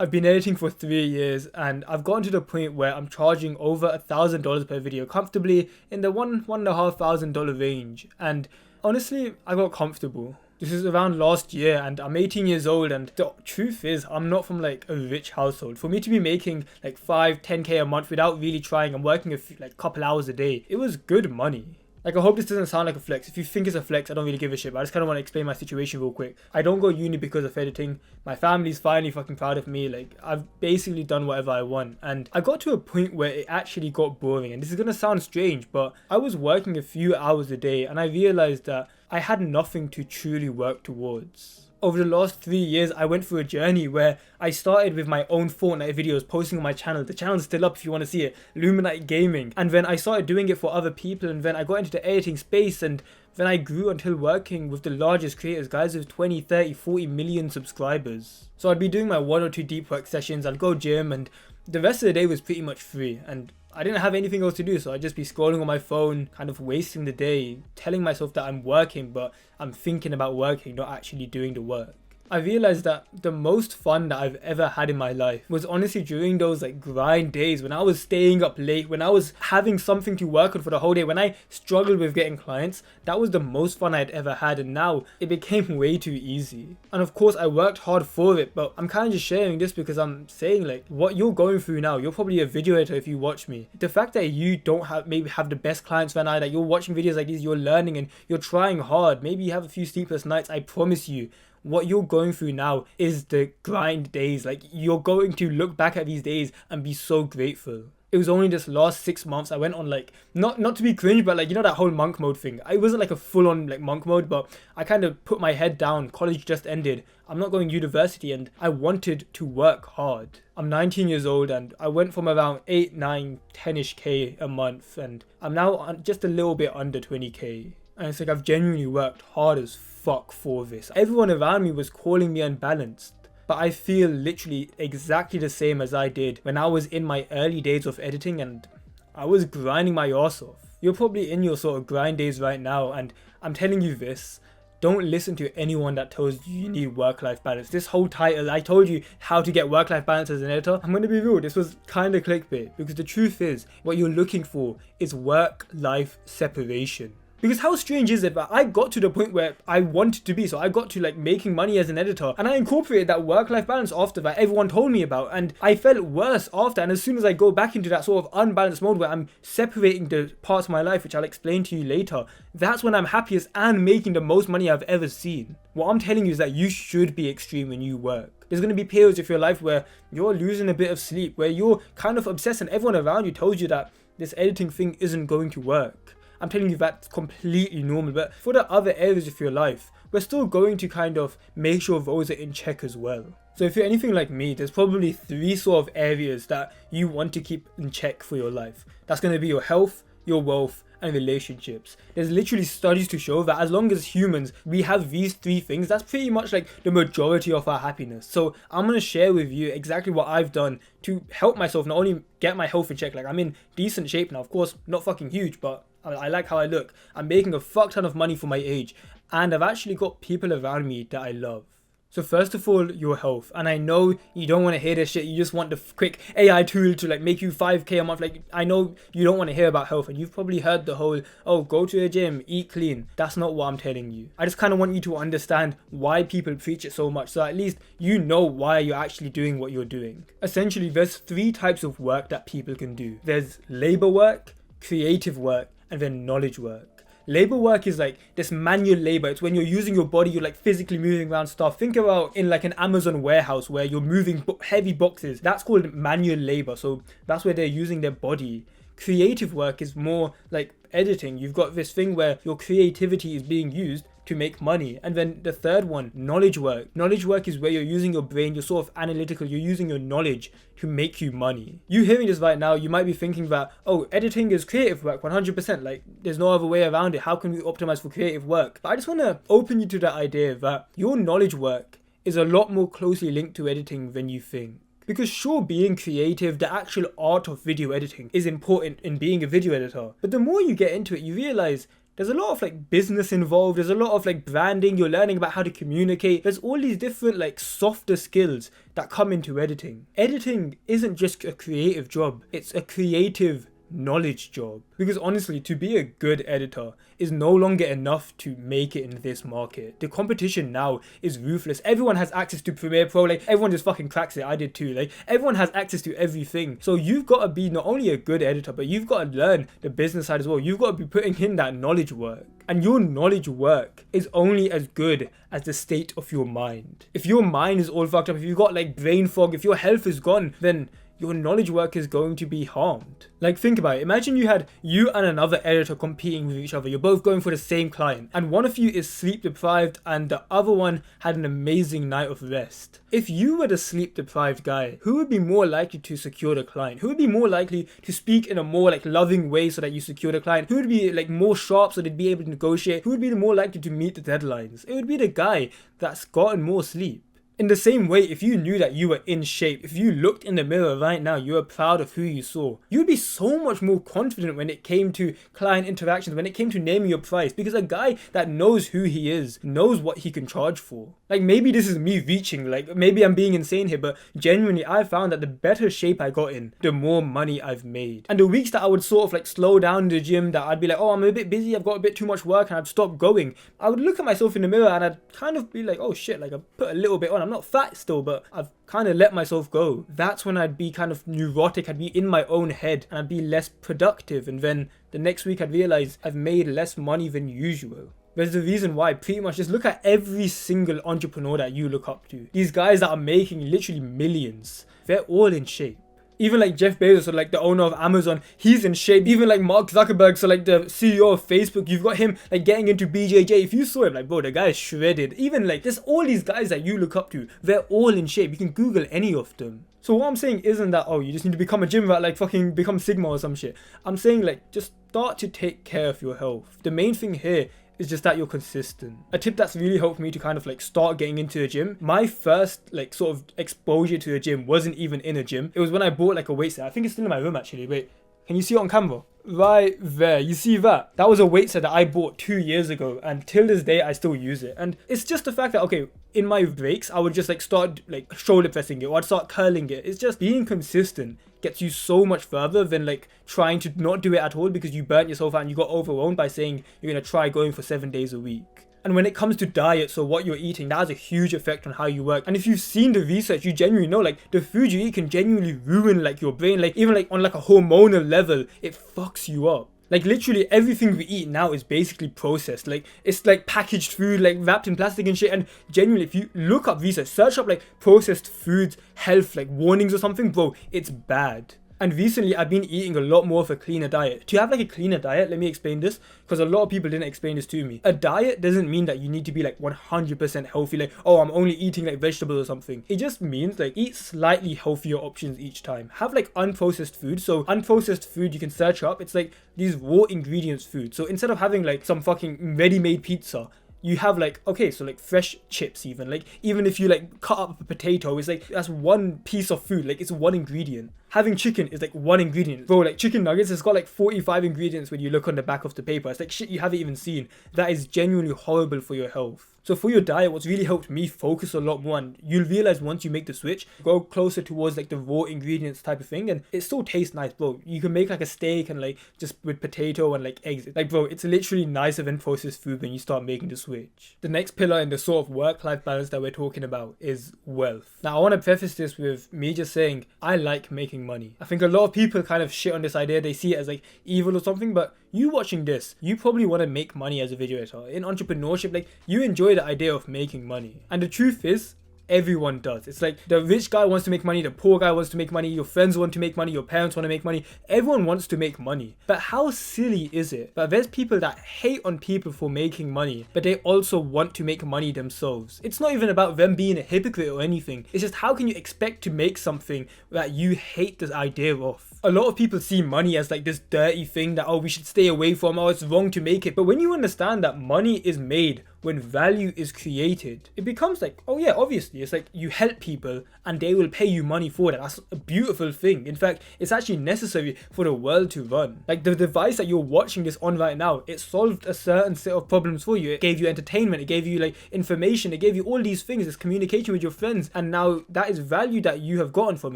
I've been editing for 3 years and I've gotten to the point where I'm charging over $1,000 per video comfortably in the $1,500 range. And honestly, I got comfortable. This is around last year and I'm 18 years old, and the truth is I'm not from like a rich household. For me to be making like 5-10k a month without really trying and working like couple hours a day, it was good money. Like, I hope this doesn't sound like a flex. If you think it's a flex, I don't really give a shit, but I just kind of want to explain my situation real quick. I don't go uni because of editing. My family's finally fucking proud of me. Like, I've basically done whatever I want. And I got to a point where it actually got boring. And this is going to sound strange, but I was working a few hours a day and I realized that I had nothing to truly work towards. Over the last 3 years, I went through a journey where I started with my own Fortnite videos posting on my channel. The channel is still up if you want to see it, Luminite Gaming. And then I started doing it for other people, and then I got into the editing space, and then I grew until working with the largest creators, guys with 20, 30, 40 million subscribers. So I'd be doing my 1 or 2 deep work sessions, I'd go gym, and the rest of the day was pretty much free. And I didn't have anything else to do, so I'd just be scrolling on my phone, kind of wasting the day, telling myself that I'm working, but I'm thinking about working, not actually doing the work. I realized that the most fun that I've ever had in my life was honestly during those like grind days when I was staying up late, when I was having something to work on for the whole day, when I struggled with getting clients. That was the most fun I'd ever had, and now it became way too easy. And of course I worked hard for it, but I'm kind of just sharing this because I'm saying like what you're going through now, you're probably a video editor if you watch me. The fact that you don't maybe have the best clients right now, that you're watching videos like these, you're learning and you're trying hard, maybe you have a few sleepless nights, I promise you, what you're going through now is the grind days. Like, you're going to look back at these days and be so grateful. It was only this last 6 months I went on like, not to be cringe, but like, you know, that whole monk mode thing. I wasn't like a full on like monk mode, but I kind of put my head down. College just ended. I'm not going to university and I wanted to work hard. I'm 19 years old and I went from around 8, 9, 10ish K a month, and I'm now on just a little bit under 20k. And it's like I've genuinely worked hard as fuck for this. Everyone around me was calling me unbalanced, but I feel literally exactly the same as I did when I was in my early days of editing and I was grinding my ass off. You're probably in your sort of grind days right now, and I'm telling you this, don't listen to anyone that tells you you need work-life balance. This whole title, I told you how to get work-life balance as an editor. I'm going to be real, this was kind of clickbait, because the truth is, what you're looking for is work-life separation. Because how strange is it that I got to the point where I wanted to be, so I got to like making money as an editor, and I incorporated that work-life balance after that everyone told me about, and I felt worse after. And as soon as I go back into that sort of unbalanced mode where I'm separating the parts of my life, which I'll explain to you later, that's when I'm happiest and making the most money I've ever seen. What I'm telling you is that you should be extreme when you work. There's going to be periods of your life where you're losing a bit of sleep, where you're kind of obsessed and everyone around you tells you that this editing thing isn't going to work. I'm telling you that's completely normal, but for the other areas of your life, we're still going to kind of make sure those are in check as well. So if you're anything like me, there's probably 3 sort of areas that you want to keep in check for your life. That's going to be your health, your wealth, and relationships. There's literally studies to show that as long as humans, we have these 3 things, that's pretty much like the majority of our happiness. So I'm going to share with you exactly what I've done to help myself not only get my health in check, like I'm in decent shape now, of course, not fucking huge, but I like how I look. I'm making a fuck ton of money for my age, and I've actually got people around me that I love. So first of all, your health. And I know you don't want to hear this shit, you just want the quick AI tool to like make you 5k a month. Like, I know you don't want to hear about health, and you've probably heard the whole, oh, go to the gym, eat clean. That's not what I'm telling you. I just kind of want you to understand why people preach it so much, so at least you know why you're actually doing what you're doing. Essentially, there's 3 types of work that people can do. There's labor work, creative work, and then knowledge work. Labor work is like this manual labor. It's when you're using your body, you're like physically moving around stuff. Think about in like an Amazon warehouse where you're moving heavy boxes. That's called manual labor. So that's where they're using their body. Creative work is more like editing. You've got this thing where your creativity is being used to make money. And then the third one, knowledge work. Knowledge work is where you're using your brain, you're sort of analytical, you're using your knowledge to make you money. You hearing this right now, you might be thinking that, oh, editing is creative work, 100%, like there's no other way around it. How can we optimize for creative work? But I just want to open you to the idea that your knowledge work is a lot more closely linked to editing than you think. Because sure, being creative, the actual art of video editing is important in being a video editor. But the more you get into it, you realize there's a lot of like business involved, there's a lot of like branding, you're learning about how to communicate. There's all these different like softer skills that come into editing. Editing isn't just a creative job, it's a creative knowledge job. Because honestly, to be a good editor is no longer enough to make it in this market. The competition now is ruthless. Everyone has access to Premiere Pro, like everyone just fucking cracks it. I did too. Like everyone has access to everything. So you've got to be not only a good editor, but you've got to learn the business side as well. You've got to be putting in that knowledge work. And your knowledge work is only as good as the state of your mind. If your mind is all fucked up, if you've got like brain fog, if your health is gone, then your knowledge work is going to be harmed. Like think about it. Imagine you and another editor competing with each other. You're both going for the same client and one of you is sleep deprived and the other one had an amazing night of rest. If you were the sleep deprived guy, who would be more likely to secure the client? Who would be more likely to speak in a more like loving way so that you secure the client? Who would be like more sharp so they'd be able to negotiate? Who would be the more likely to meet the deadlines? It would be the guy that's gotten more sleep. In the same way, if you knew that you were in shape, if you looked in the mirror right now, you were proud of who you saw, you'd be so much more confident when it came to client interactions, when it came to naming your price, because a guy that knows who he is, knows what he can charge for. Like maybe this is me reaching, like maybe I'm being insane here, but genuinely I found that the better shape I got in, the more money I've made. And the weeks that I would sort of like slow down in the gym, that I'd be like, oh, I'm a bit busy, I've got a bit too much work, and I'd stop going, I would look at myself in the mirror and I'd kind of be like, oh shit, like I put a little bit on. I'm not fat still, but I've kind of let myself go. That's when I'd be kind of neurotic, I'd be in my own head and I'd be less productive, and then the next week I'd realize I've made less money than usual. There's the reason why. Pretty much just look at every single entrepreneur that you look up to. These guys that are making literally millions, they're all in shape. Even like Jeff Bezos, or like the owner of Amazon, he's in shape. Even like Mark Zuckerberg, so like the CEO of Facebook, you've got him like getting into BJJ. If you saw him, like bro, the guy is shredded. Even like there's all these guys that you look up to, they're all in shape. You can Google any of them. So what I'm saying isn't that, oh, you just need to become a gym rat, like fucking become Sigma or some shit. I'm saying like just start to take care of your health. The main thing here is just that you're consistent. A tip that's really helped me to kind of like start getting into the gym, my first like sort of exposure to the gym wasn't even in a gym. It was when I bought like a weight set. I think it's still in my room actually. Wait, can you see it on camera? Right there, you see that? That was a weight set that I bought 2 years ago, and till this day I still use it. And it's just the fact that, okay, in my breaks I would just like start like shoulder pressing it, or I'd start curling it. It's just being consistent gets you so much further than like trying to not do it at all because you burnt yourself out and you got overwhelmed by saying you're gonna try going for 7 days a week. And when it comes to diet, so what you're eating, that has a huge effect on how you work. And if you've seen the research, you genuinely know like the food you eat can genuinely ruin like your brain, like even like on like a hormonal level, it fucks you up. Like literally everything we eat now is basically processed. Like it's like packaged food, like wrapped in plastic and shit. And genuinely, if you look up research, search up like processed foods, health, like warnings or something, bro, it's bad. And recently I've been eating a lot more of a cleaner diet. To have like a cleaner diet, let me explain this, because a lot of people didn't explain this to me. A diet doesn't mean that you need to be like 100% healthy, like, oh, I'm only eating like vegetables or something. It just means like eat slightly healthier options each time. Have like unprocessed food. So unprocessed food you can search up. It's like these raw ingredients food. So instead of having like some fucking ready-made pizza, you have like, okay, so like fresh chips, even if you like cut up a potato, it's like that's one piece of food, like it's one ingredient. Having chicken is like one ingredient. Bro, like chicken nuggets, it's got like 45 ingredients when you look on the back of the paper. It's like shit you haven't even seen. That is genuinely horrible for your health. So for your diet, what's really helped me focus a lot more, and you'll realize once you make the switch, go closer towards like the raw ingredients type of thing, and it still tastes nice, bro. You can make like a steak and like just with potato and like eggs. Like bro, it's literally nicer than processed food when you start making the switch. The next pillar in the sort of work-life balance that we're talking about is wealth. Now I want to preface this with me just saying I like making money. I think a lot of people kind of shit on this idea. They see it as like evil or something, but you watching this, you probably want to make money as a video editor. In entrepreneurship, like you enjoy the idea of making money. And the truth is, everyone does. It's like the rich guy wants to make money, the poor guy wants to make money, your friends want to make money, your parents want to make money. Everyone wants to make money. But how silly is it that there's people that hate on people for making money, but they also want to make money themselves? It's not even about them being a hypocrite or anything. It's just, how can you expect to make something that you hate the idea of? A lot of people see money as like this dirty thing that, oh, we should stay away from, oh, it's wrong to make it. But when you understand that money is made when value is created, it becomes like, oh yeah, obviously, it's like you help people and they will pay you money for that. That's a beautiful thing. In fact, it's actually necessary for the world to run. Like the device that you're watching this on right now, it solved a certain set of problems for you. It gave you entertainment, it gave you like information, it gave you all these things, this communication with your friends, and now that is value that you have gotten from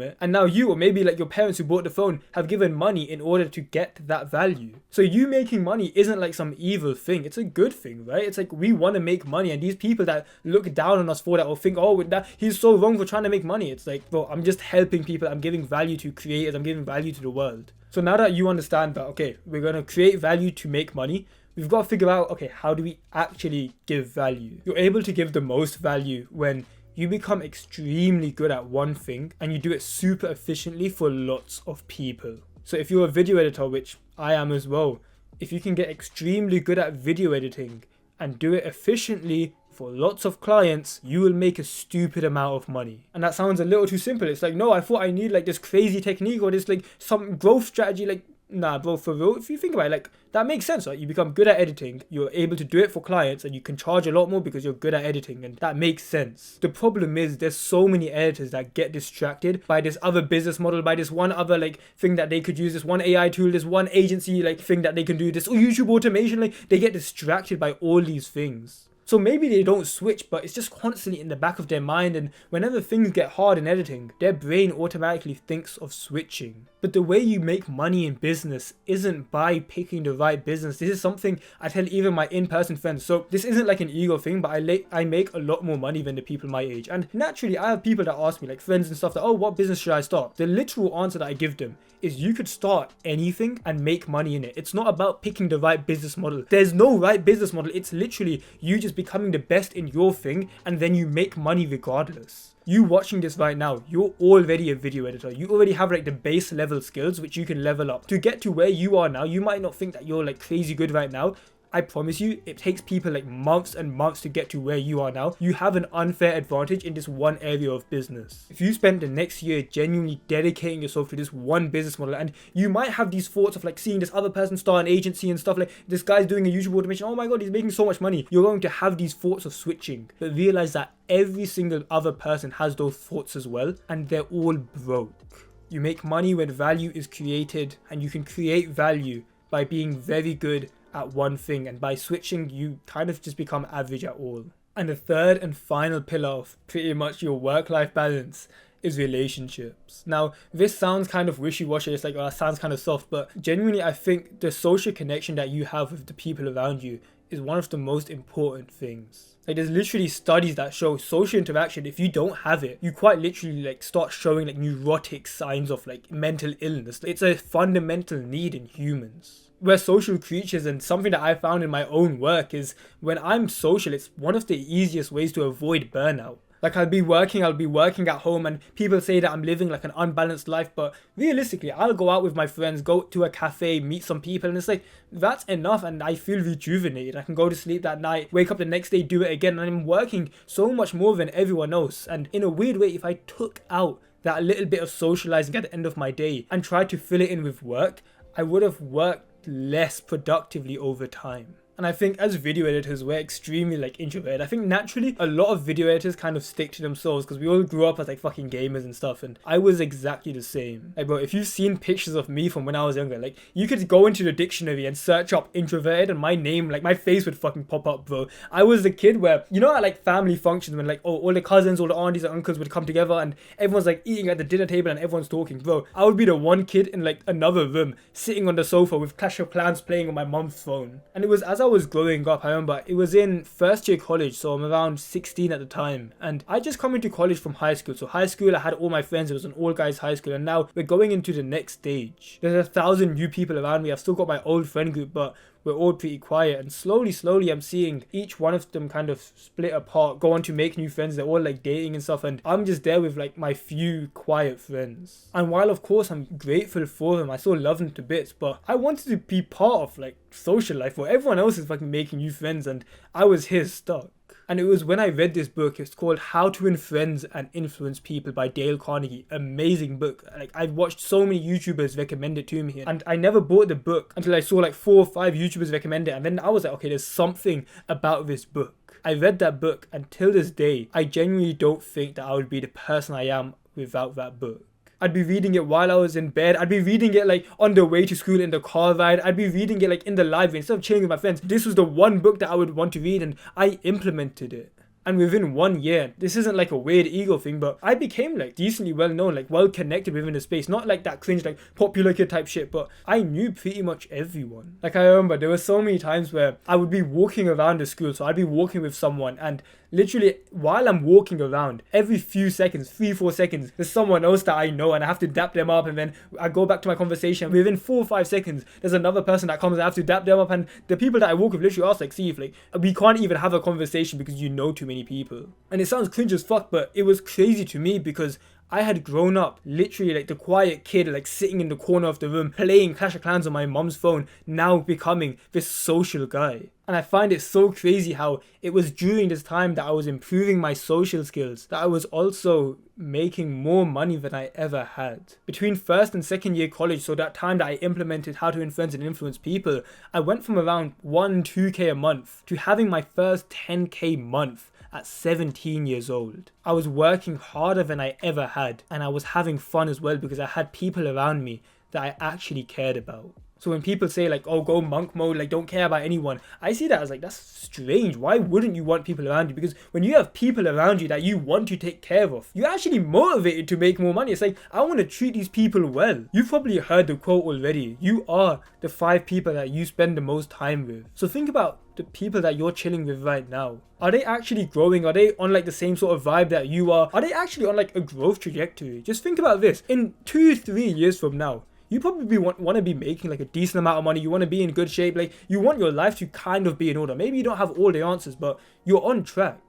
it. And now you, or maybe like your parents who bought the phone, have given money in order to get that value. So you making money isn't like some evil thing, it's a good thing, right? It's like we want to make money, and these people that look down on us for that or think, oh, with that he's so wrong for trying to make money, it's like, bro, I'm just helping people, I'm giving value to creators, I'm giving value to the world. So now that you understand that, okay, we're going to create value to make money, we've got to figure out, okay, how do we actually give value? You're able to give the most value when you become extremely good at one thing and you do it super efficiently for lots of people. So if you're a video editor, which I am as well, if you can get extremely good at video editing and do it efficiently for lots of clients, you will make a stupid amount of money. And that sounds a little too simple. It's like, no, I thought I need like this crazy technique or this like some growth strategy. Like, nah, bro, for real, if you think about it, like that makes sense, right? You become good at editing, you're able to do it for clients, and you can charge a lot more because you're good at editing, and that makes sense. The problem is there's so many editors that get distracted by this other business model, by this one other like thing that they could use, this one AI tool, this one agency like thing that they can do, this YouTube automation. Like they get distracted by all these things. So maybe they don't switch, but it's just constantly in the back of their mind, and whenever things get hard in editing, their brain automatically thinks of switching. But the way you make money in business isn't by picking the right business. This is something I tell even my in-person friends. So this isn't like an ego thing, but I make a lot more money than the people my age. And naturally, I have people that ask me, like friends and stuff, that, oh, what business should I start? The literal answer that I give them is you could start anything and make money in it. It's not about picking the right business model. There's no right business model. It's literally you just becoming the best in your thing, and then you make money regardless. You watching this right now, you're already a video editor. You already have like the base level skills which you can level up. To get to where you are now, you might not think that you're like crazy good right now. I promise you, it takes people like months and months to get to where you are now. You have an unfair advantage in this one area of business. If you spend the next year genuinely dedicating yourself to this one business model, and you might have these thoughts of like seeing this other person start an agency and stuff, like this guy's doing a YouTube automation, oh my god, he's making so much money. You're going to have these thoughts of switching, but realize that every single other person has those thoughts as well, and they're all broke. You make money when value is created, and you can create value by being very good at one thing, and by switching you kind of just become average at all. And the third and final pillar of pretty much your work-life balance is relationships. Now this sounds kind of wishy-washy, it's like, oh, that sounds kind of soft, but genuinely I think the social connection that you have with the people around you is one of the most important things. Like there's literally studies that show social interaction, if you don't have it, you quite literally like start showing like neurotic signs of like mental illness. It's a fundamental need in humans. We're social creatures, and something that I found in my own work is when I'm social, it's one of the easiest ways to avoid burnout. Like I'll be working at home, and people say that I'm living like an unbalanced life, but realistically, I'll go out with my friends, go to a cafe, meet some people, and it's like, that's enough, and I feel rejuvenated. I can go to sleep that night, wake up the next day, do it again, and I'm working so much more than everyone else. And in a weird way, if I took out that little bit of socializing at the end of my day and tried to fill it in with work, I would have worked less productively over time. And I think as video editors, we're extremely like introverted. I think naturally a lot of video editors kind of stick to themselves because we all grew up as like fucking gamers and stuff, and I was exactly the same. Like bro, if you've seen pictures of me from when I was younger, like you could go into the dictionary and search up introverted and my name, like my face would fucking pop up, bro. I was the kid where, you know, at like family functions when like, oh, all the cousins, all the aunties and uncles would come together and everyone's like eating at the dinner table and everyone's talking, bro. I would be the one kid in like another room sitting on the sofa with Clash of Clans playing on my mum's phone. And it was as I was growing up, I remember it was in first year college, so I'm around 16 at the time, and I just come into college from high school. So high school, I had all my friends, it was an all guys high school, and now we're going into the next stage. There's 1,000 new people around me. I've still got my old friend group, but we're all pretty quiet, and slowly I'm seeing each one of them kind of split apart, go on to make new friends. They're all like dating and stuff, and I'm just there with like my few quiet friends. And while of course I'm grateful for them, I still love them to bits, but I wanted to be part of like social life where everyone else is fucking making new friends, and I was here stuck. And it was when I read this book, it's called How to Win Friends and Influence People by Dale Carnegie. Amazing book. Like I've watched so many YouTubers recommend it to me, and I never bought the book until I saw like 4 or 5 YouTubers recommend it, and then I was like, okay, there's something about this book. I read that book, and till this day, I genuinely don't think that I would be the person I am without that book. I'd be reading it while I was in bed. I'd be reading it like on the way to school in the car ride. I'd be reading it like in the library instead of chilling with my friends. This was the one book that I would want to read, and I implemented it. And within 1 year, this isn't like a weird ego thing, but I became like decently well known, like well connected within the space. Not like that cringe, like popular kid type shit, but I knew pretty much everyone. Like I remember there were so many times where I would be walking around the school. So I'd be walking with someone, and literally while I'm walking around, every few seconds, 3-4 seconds, there's someone else that I know, and I have to dap them up, and then I go back to my conversation. Within 4 or 5 seconds, there's another person that comes, and I have to dap them up, and the people that I walk with literally ask like, Sayeef, like we can't even have a conversation because you know too many people. And it sounds cringe as fuck, but it was crazy to me because I had grown up literally like the quiet kid, like sitting in the corner of the room playing Clash of Clans on my mom's phone, now becoming this social guy. And I find it so crazy how it was during this time that I was improving my social skills that I was also making more money than I ever had. Between first and second year college, so that time that I implemented how to influence and influence people, I went from around 2K a month to having my first 10K month at 17 years old. I was working harder than I ever had, and I was having fun as well because I had people around me that I actually cared about. So when people say like, oh, go monk mode, like don't care about anyone, I see that as like, that's strange. Why wouldn't you want people around you? Because when you have people around you that you want to take care of, you're actually motivated to make more money. It's like, I want to treat these people well. You've probably heard the quote already. You are the 5 people that you spend the most time with. So think about the people that you're chilling with right now. Are they actually growing? Are they on like the same sort of vibe that you are? Are they actually on like a growth trajectory? Just think about this. In 2-3 years from now, you probably want to be making like a decent amount of money. You want to be in good shape. Like you want your life to kind of be in order. Maybe you don't have all the answers, but you're on track.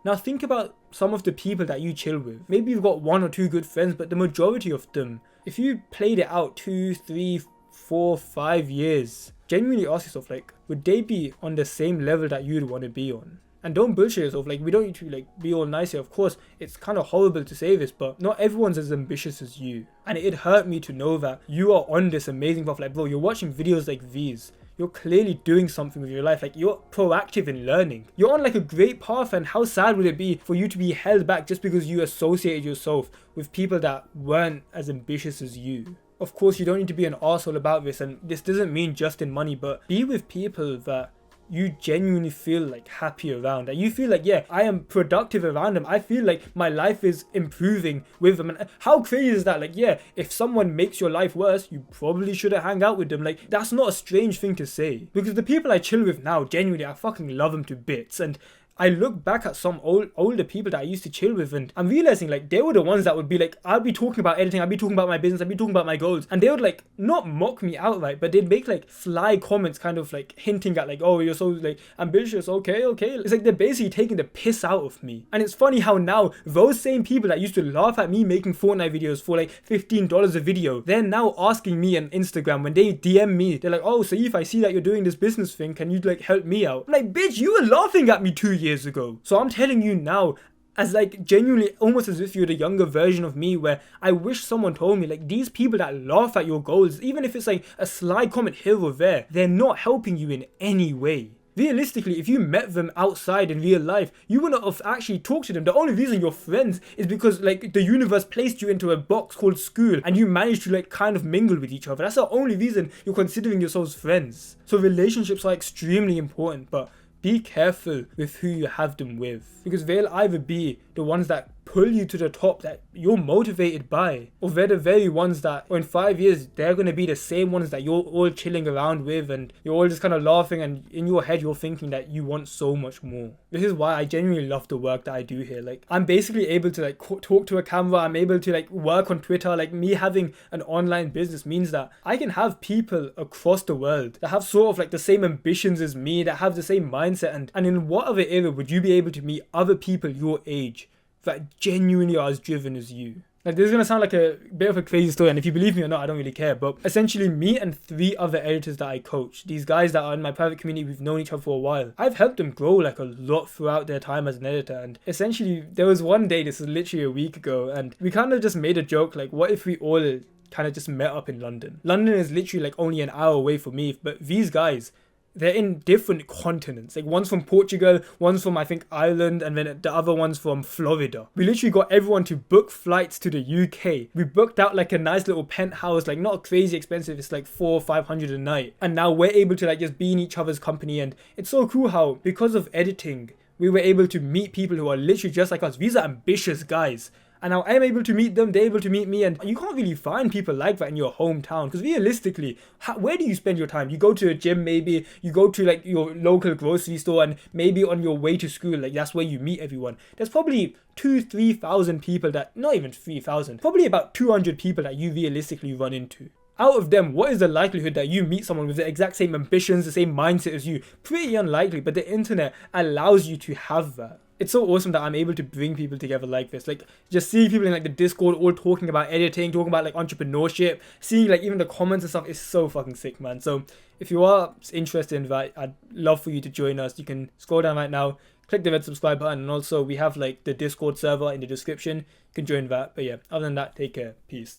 Now think about some of the people that you chill with. Maybe you've got 1 or 2 good friends, but the majority of them, if you played it out 2, 3, 4, 5 years, genuinely ask yourself like, would they be on the same level that you'd want to be on? And don't bullshit yourself. Like, we don't need to like be all nice here. Of course, it's kind of horrible to say this, but not everyone's as ambitious as you. And it hurt me to know that you are on this amazing path. Like, bro, you're watching videos like these. You're clearly doing something with your life. Like, you're proactive in learning. You're on like a great path, and how sad would it be for you to be held back just because you associated yourself with people that weren't as ambitious as you? Of course, you don't need to be an arsehole about this, and this doesn't mean just in money, but be with people that you genuinely feel like happy around, that you feel like, yeah, I am productive around them. I feel like my life is improving with them. And how crazy is that? Like, yeah, if someone makes your life worse, you probably shouldn't hang out with them. Like, that's not a strange thing to say, because the people I chill with now, genuinely, I fucking love them to bits. And I look back at some older people that I used to chill with, and I'm realizing like they were the ones that would be like, I'd be talking about editing, I'd be talking about my business, I'd be talking about my goals, and they would like not mock me outright, but they'd make like sly comments kind of like hinting at like, oh, you're so like ambitious, okay. It's like they're basically taking the piss out of me. And it's funny how now those same people that used to laugh at me making Fortnite videos for like $15 a video, they're now asking me on Instagram when they DM me, they're like, oh, Sayeef, I see that you're doing this business thing, can you like help me out? I'm like, bitch, you were laughing at me 2 years ago. So I'm telling you now, as like genuinely almost as if you're the younger version of me, where I wish someone told me like, these people that laugh at your goals, even if it's like a sly comment here or there, they're not helping you in any way. Realistically, if you met them outside in real life, you wouldn't have actually talked to them. The only reason you're friends is because like the universe placed you into a box called school and you managed to like kind of mingle with each other. That's the only reason you're considering yourselves friends. So relationships are extremely important, but be careful with who you have them with, because they'll either be the ones that pull you to the top that you're motivated by, or they're the very ones that in 5 years they're going to be the same ones that you're all chilling around with, and you're all just kind of laughing, and in your head you're thinking that you want so much more. This is why I genuinely love the work that I do here. Like, I'm basically able to like talk to a camera, I'm able to like work on Twitter. Like, me having an online business means that I can have people across the world that have sort of like the same ambitions as me, that have the same mindset, and in what other area would you be able to meet other people your age that genuinely are as driven as you? Like, this is going to sound like a bit of a crazy story, and if you believe me or not, I don't really care, but essentially me and 3 other editors that I coach, these guys that are in my private community, we've known each other for a while, I've helped them grow like a lot throughout their time as an editor. And essentially there was one day, this is literally a week ago, and we kind of just made a joke like, what if we all kind of just met up in London? London is literally like only an hour away from me, but these guys, they're in different continents. Like one's from Portugal, one's from I think Ireland, and then the other one's from Florida. We literally got everyone to book flights to the UK. We booked out like a nice little penthouse, like not crazy expensive, it's like 400 or 500 a night. And now we're able to like just be in each other's company, and it's so cool how because of editing we were able to meet people who are literally just like us. These are ambitious guys. And now I'm able to meet them, they're able to meet me, and you can't really find people like that in your hometown. Because realistically, where do you spend your time? You go to a gym, maybe you go to like your local grocery store, and maybe on your way to school, like that's where you meet everyone. There's probably 2,000-3,000 people that, not even 3,000, probably about 200 people that you realistically run into. Out of them, what is the likelihood that you meet someone with the exact same ambitions, the same mindset as you? Pretty unlikely, but the internet allows you to have that. It's so awesome that I'm able to bring people together like this. Like, just seeing people in like the Discord all talking about editing, talking about like entrepreneurship, seeing like even the comments and stuff is so fucking sick, man. So if you are interested in that, I'd love for you to join us. You can scroll down right now, click the red subscribe button, and also we have like the Discord server in the description. You can join that. But yeah, other than that, take care. Peace.